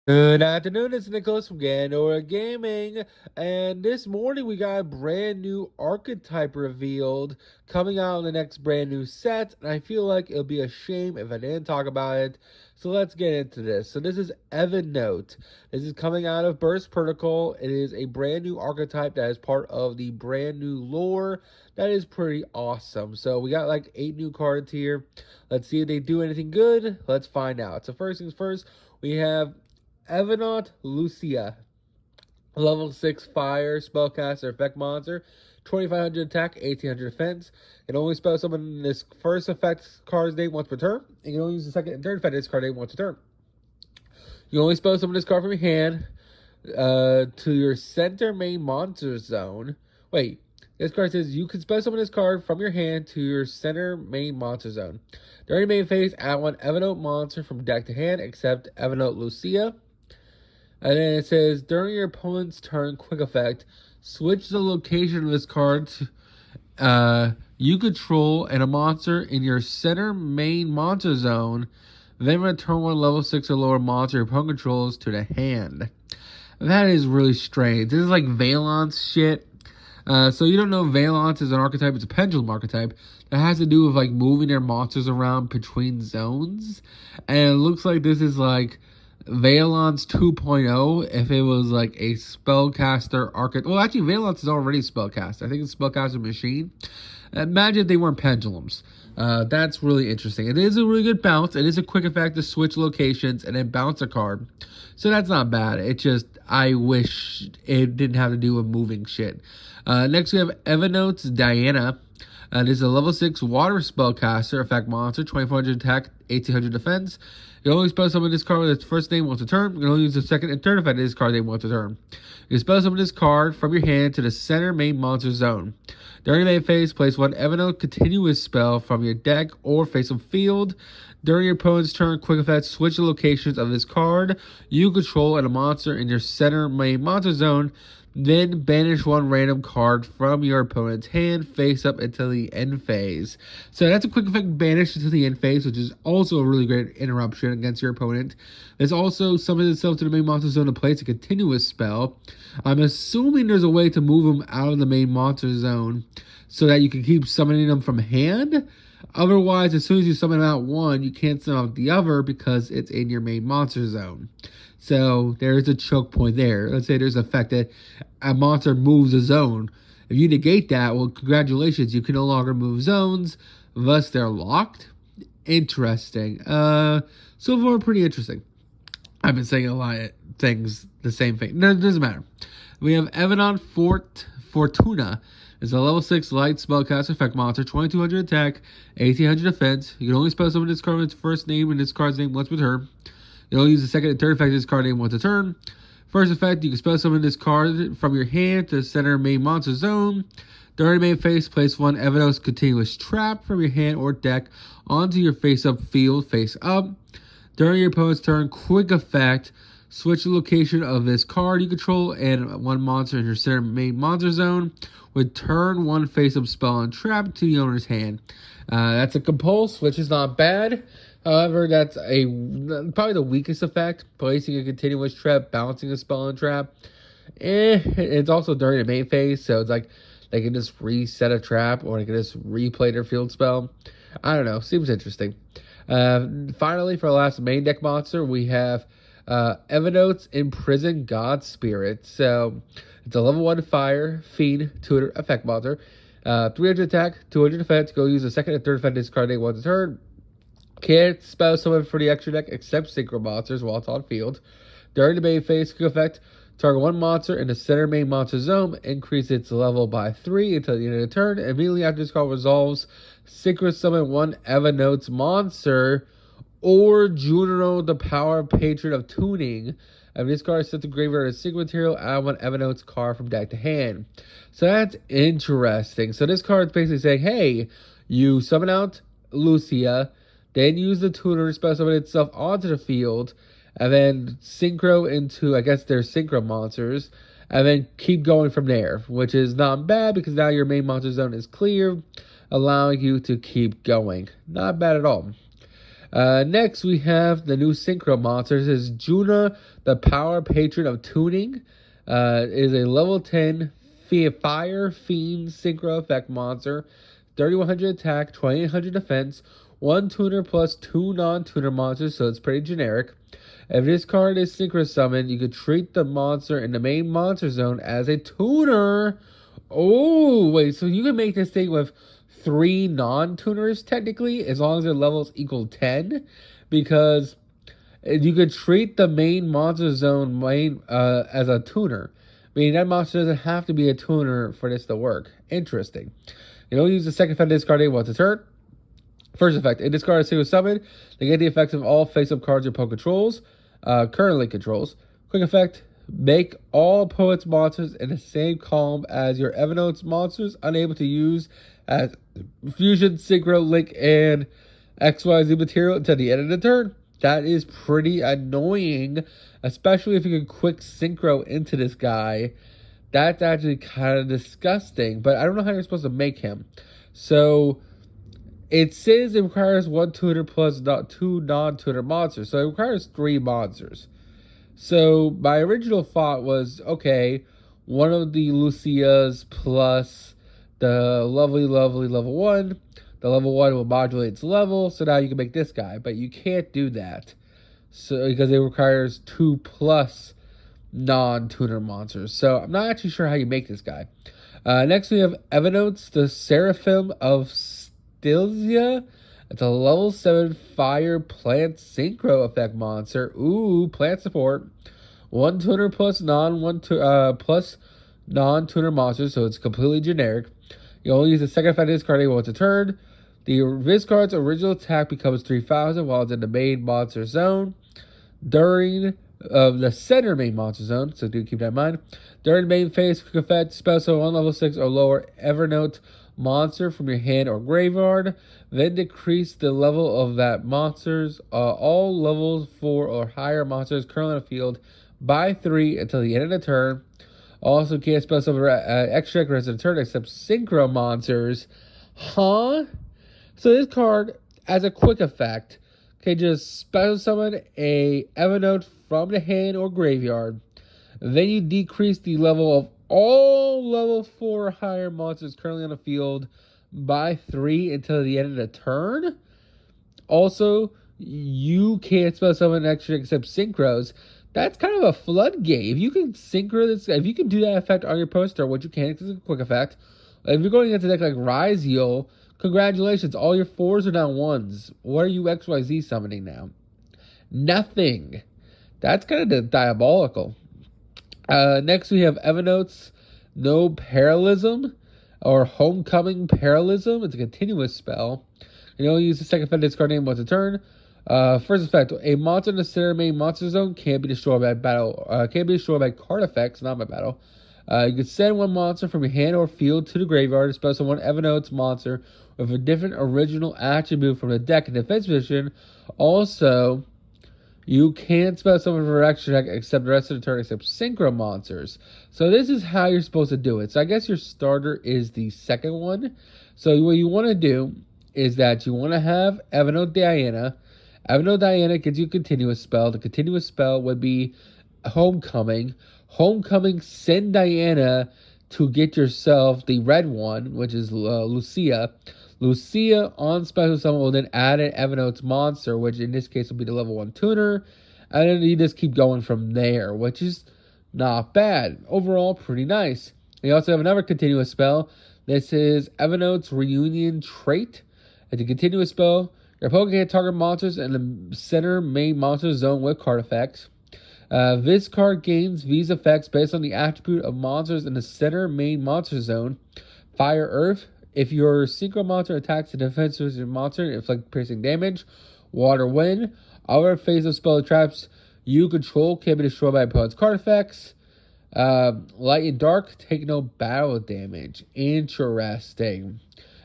Good afternoon, it's Nicholas from Gandora Gaming, and this morning we got a brand new archetype revealed coming out in the next brand new set, and I feel like it'll be a shame if I didn't talk about it, so let's get into this. So this is Elvennote. This is coming out of Burst Protocol. It is a brand new archetype that is part of the brand new lore. That is pretty awesome. So we got like 8 new cards here. Let's see if they do anything good. Let's find out. So first things first, we have Elvennote Lucia, level 6 fire spellcaster effect monster, 2500 attack, 1800 defense. Can only spell summon this first effect card's name once per turn. And you can only use the second and third effect of this card name once per turn. You can only spell summon this card from your hand to your center main monster zone. Wait, this card says you can spell summon this card from your hand to your center main monster zone. During main phase, add one Elvennote monster from deck to hand, except Elvennote Lucia. And then it says, during your opponent's turn, quick effect, switch the location of this card to you control and a monster in your center main monster zone. Then return one level 6 or lower monster your opponent controls to the hand. That is really strange. This is like Valence shit. So you don't know Valence is an archetype. It's a pendulum archetype that has to do with like moving their monsters around between zones. And it looks like this is like Valence 2.0 if it was like a spellcaster archetype. Well, actually, Valence is already spellcaster. I think it's spellcaster machine. Imagine if they weren't pendulums. That's really interesting. It is a really good bounce. It is a quick effect to switch locations and then bounce a card. So that's not bad. It just, I wish it didn't have to do with moving shit. Next we have Elvennote's Diana. This is a level 6 water spellcaster, effect monster, 2400 attack, 1800 defense. You can only spell summon this card with its first name once a turn. You can only use the second and third effect of this card name once a turn. You can spell summon this card from your hand to the center main monster zone. During the main phase, place one Elvennote continuous spell from your deck or face of field. During your opponent's turn, quick effect, switch the locations of this card you control and a monster in your center main monster zone. Then banish one random card from your opponent's hand face up until the end phase. So that's a quick effect banish until the end phase, which is also a really great interruption against your opponent. This also summons itself to the main monster zone to place a continuous spell. I'm assuming there's a way to move them out of the main monster zone so that you can keep summoning them from hand. Otherwise, as soon as you summon out one, you can't summon out the other because it's in your main monster zone. So there's a choke point there. Let's say there's an effect that a monster moves a zone. If you negate that, well, congratulations, you can no longer move zones. Thus, they're locked. Interesting. So far, pretty interesting. I've been saying a lot of things, the same thing. No, it doesn't matter. We have Elvennote Fortuna. It's a level 6 light spellcaster effect monster, 2200 attack, 1800 defense. You can only spell summon this card with its first name and this card's name once per turn. You only use the second and third effect of this card name once a turn. First effect, you can spell summon this card from your hand to the center main monster zone. During main phase, place one Elvennote's continuous trap from your hand or deck onto your face-up field, face up. During your opponent's turn, quick effect, switch the location of this card you control and one monster in your center main monster zone. Return one face-up spell and trap to the owner's hand. That's a compulse, which is not bad. However, that's probably the weakest effect. Placing a continuous trap, bouncing a spell and trap. It's also during the main phase, so it's like they can just reset a trap or they can just replay their field spell. I don't know. Seems interesting. Finally, for our last main deck monster, we have Elvennote's Imprisoned God Spirit. So it's a level 1 fire, fiend, tutor, effect monster. 300 attack, 200 defense. Go use the second and third effect of this card name once a turn. Can't spell summon for the extra deck except synchro monsters while it's on field. During the main phase, quick effect, target one monster in the center main monster zone, increase its level by 3 until the end of the turn. Immediately after this card resolves, synchro summon one Elvennote's monster or Juno, the power patron of tuning. If this card is set to graveyard as sync material, add one Elvennote's card from deck to hand. So that's interesting. So this card is basically saying, hey, you summon out Lucia, then use the tuner to spell summon itself onto the field, and then synchro into, I guess, their synchro monsters, and then keep going from there, which is not bad because now your main monster zone is clear, allowing you to keep going. Not bad at all. Next, we have the new Synchro monster. This is Juna, the Power Patron of Tuning. Is a level 10 Fire Fiend Synchro Effect monster. 3100 attack, 2800 defense, 1 tuner plus 2 non-tuner monsters, so it's pretty generic. If this card is synchro summoned, you could treat the monster in the main monster zone as a tuner. Oh, wait, so you can make this thing with 3 non-tuners, technically, as long as their levels equal 10, because you could treat the main monster zone as a tuner. Meaning that monster doesn't have to be a tuner for this to work. Interesting. You don't use the second effect discarding once a turn. First effect, a discard a single summon. Negate the effects of all face-up cards your opponent controls. Currently controls. Quick effect, make all opponent's monsters in the same column as your Elvennote's monsters unable to use as Fusion, Synchro, Link, and XYZ material until the end of the turn. That is pretty annoying, especially if you can quick Synchro into this guy. That's actually kind of disgusting, but I don't know how you're supposed to make him. So it says it requires 1 tuner plus 2 non-tuner monsters, so it requires 3 monsters. So my original thought was, okay, one of the Lucias plus the lovely level 1. The level 1 will modulate its level, so now you can make this guy, but you can't do that. So because it requires 2 plus non-tuner monsters. So I'm not actually sure how you make this guy. Next we have Elvennote, the Seraphim of Stilzia. It's a level 7 fire plant synchro effect monster. Ooh, plant support. 1 tuner plus non-tuner monsters, so it's completely generic. You only use the second effect discarding once a turn. This card's original attack becomes 3,000 while it's in the main monster zone. During the center main monster zone, so do keep that in mind. During the main phase, quick effect, special 1 level 6 or lower Elvennote monster from your hand or graveyard. Then decrease the level of that monster's all levels 4 or higher monsters currently in the field by 3 until the end of the turn. Also can't special extra rest of the turn except synchro monsters. Huh? So this card, as a quick effect, can just special summon a Elvennote from the hand or graveyard. Then you decrease the level of all level 4 or higher monsters currently on the field by 3 until the end of the turn. Also, you can't special summon extra except synchros. That's kind of a floodgate. If you can synchro this, if you can do that effect on your poster, which you can, because it's a quick effect. If you're going against a deck like Ryziel, congratulations, all your 4s are now 1s. What are you XYZ summoning now? Nothing. That's kind of diabolical. Next we have Elvennote's No Parallelism, or Homecoming Parallelism. It's a continuous spell. You only use the second effect discard name once a turn. First effect, a monster in the center main monster zone can't be destroyed by battle. Can't be destroyed by card effects, not by battle. You can send 1 monster from your hand or field to the graveyard, especially 1 Elvennote's monster with a different original attribute from the deck in defense position. Also, you can't spell summon for extra deck except the rest of the turn except synchro monsters. So this is how you're supposed to do it. So I guess your starter is the second one. So what you want to do is that you want to have Elvennote Diana. Elvennote Diana gives you a continuous spell. The continuous spell would be Homecoming. Homecoming, send Diana to get yourself the red one, which is Lucia. Lucia on special summon will then add an Elvennote's monster, which in this case will be the level 1 tuner. And then you just keep going from there, which is not bad. Overall, pretty nice. You also have another continuous spell. This is Elvennote's Reunion Trait. It's a continuous spell. Your opponent can target monsters in the center main monster zone with card effects. This card gains these effects based on the attribute of monsters in the center main monster zone. Fire Earth. If your synchro monster attacks the defensive monster, inflict piercing damage. Water Wind. Other phase of spell traps you control can be destroyed by opponent's card effects. Light and Dark. Take no battle damage. Interesting.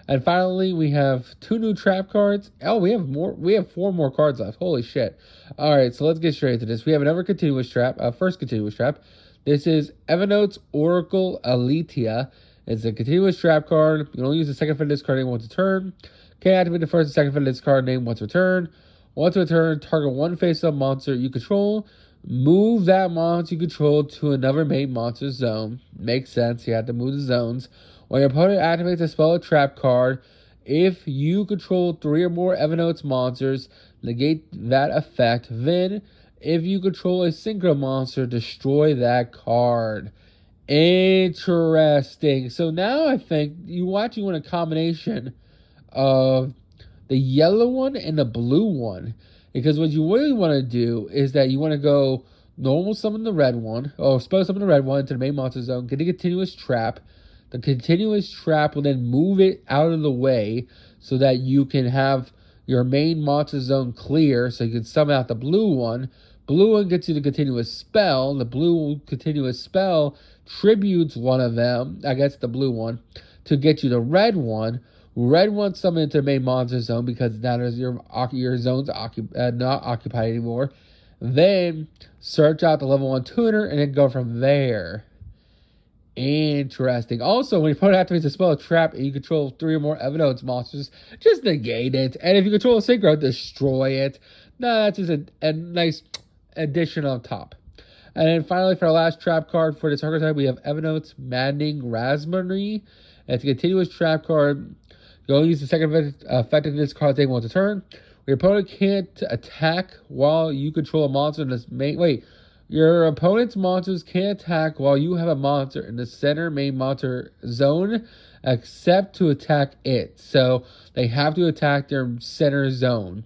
And finally, we have 2 new trap cards. Oh, we have more. We have 4 more cards left. Holy shit. All right, so let's get straight into this. We have another continuous trap. First continuous trap. This is Elvennote's Oracle Aletheia. It's a continuous trap card. You can only use the second effect discard name once a turn. Can't activate the first and second effect discard name once a turn. Once per turn, target one face-up monster you control. Move that monster you control to another main monster zone. Makes sense, you have to move the zones. When your opponent activates a spell or trap card, if you control 3 or more Elvennote monsters, negate that effect. Then, if you control a synchro monster, destroy that card. Interesting. So now I think you actually want a combination of the yellow one and the blue one. Because what you really want to do is that you want to go normal summon the red one, or spell summon the red one into the main monster zone, get a continuous trap. The continuous trap will then move it out of the way so that you can have your main monster zone clear, so you can summon out the blue one. Blue one gets you the continuous spell. The blue continuous spell tributes one of them, I guess the blue one, to get you the red one. Red one summoned into the main monster zone because now there's your zone's not occupied anymore. Then search out the level 1 tuner and then go from there. Interesting. Also, when your opponent activates a spell or trap and you control 3 or more Elvennote monsters, just negate it. And if you control a synchro, destroy it. No, that's just a nice addition on top. And then finally, for our last trap card for this archetype, we have Elvennote's Maddening Raspberry. It's a continuous trap card. You only use the second effect of this card once a turn. Your opponent can't attack while you control a monster in this main... Wait. Your opponent's monsters can't attack while you have a monster in the center main monster zone, except to attack it. So they have to attack their center zone.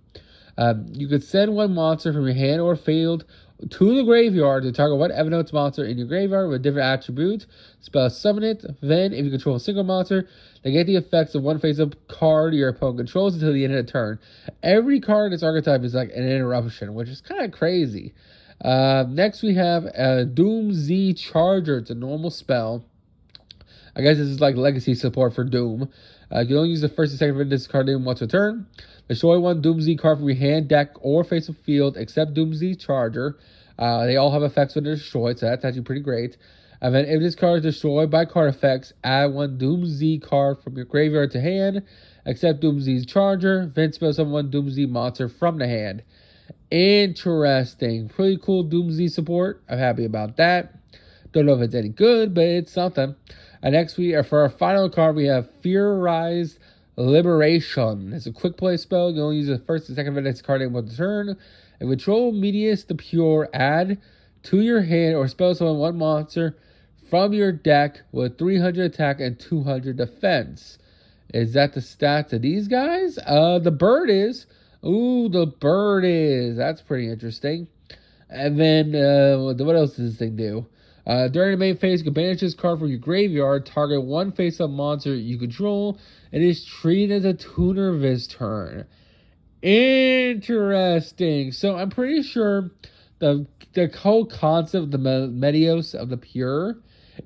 You could send one monster from your hand or field to the graveyard to target one Elvennote monster in your graveyard with different attributes. Spell summon it. Then, if you control a single monster, negate the effects of one face-up card your opponent controls until the end of the turn. Every card in this archetype is like an interruption, which is kind of crazy. Next we have Doom Z Charger. It's a normal spell. I guess this is like legacy support for Doom. You can only use the first and second of this card name once a turn. Destroy one Doom Z card from your hand, deck, or face of field except Doom Z Charger. They all have effects when they're destroyed, so that's actually pretty great. And then if this card is destroyed by card effects, add one Doom Z card from your graveyard to hand, except Doom Z's Charger. Then spell summon one Doom Z monster from the hand. Interesting. Pretty cool Doom Z support. I'm happy about that. Don't know if it's any good, but it's something. And next for our final card, we have Fearized Liberation. It's a quick play spell. You only use the first and second of this card in one turn. And control Medius the Pure, add to your hand or spell summon one monster from your deck with 300 attack and 200 defense. Is that the stats of these guys? The bird is. Ooh, the bird is. That's pretty interesting. And then, what else does this thing do? During the main phase, you can banish this card from your graveyard, target one face-up monster you control, and is treated as a tuner this turn. Interesting. So I'm pretty sure the whole concept of the Medios of the Pure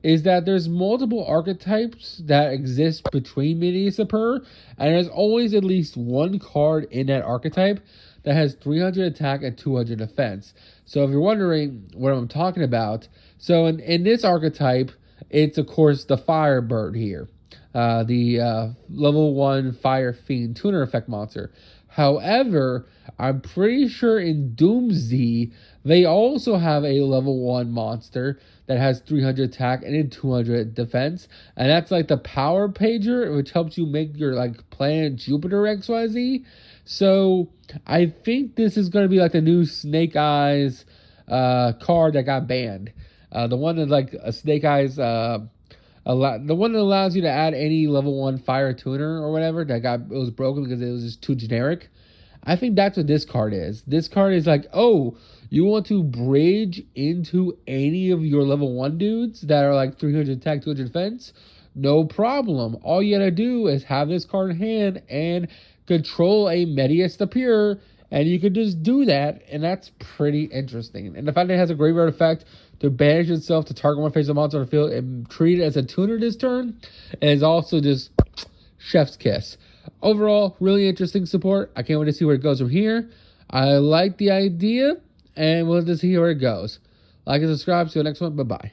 is that there's multiple archetypes that exist between Medius and Pure, and there's always at least one card in that archetype that has 300 attack and 200 defense. So if you're wondering what I'm talking about, so in this archetype, it's of course the Firebird here, the level 1 Fire Fiend tuner effect monster. However, I'm pretty sure in Doom Z, they also have a level 1 monster that has 300 attack and 200 defense. And that's like the Power Pager, which helps you make your like planet Jupiter XYZ. So I think this is going to be like the new Snake Eyes card that got banned. The one that like a Snake Eyes... the one that allows you to add any level 1 fire tuner or whatever it was broken because it was just too generic. I think that's what this card is. This card is like, oh, you want to bridge into any of your level 1 dudes that are like 300 attack, 200 defense? No problem. All you gotta do is have this card in hand and control a Medius the Pure, and you can just do that, and that's pretty interesting. And the fact that it has a graveyard effect to banish itself to target one face of monster on the field and treat it as a tuner this turn is also just chef's kiss. Overall, really interesting support. I can't wait to see where it goes from here. I like the idea, and we'll just see where it goes. Like and subscribe. See you next one. Bye-bye.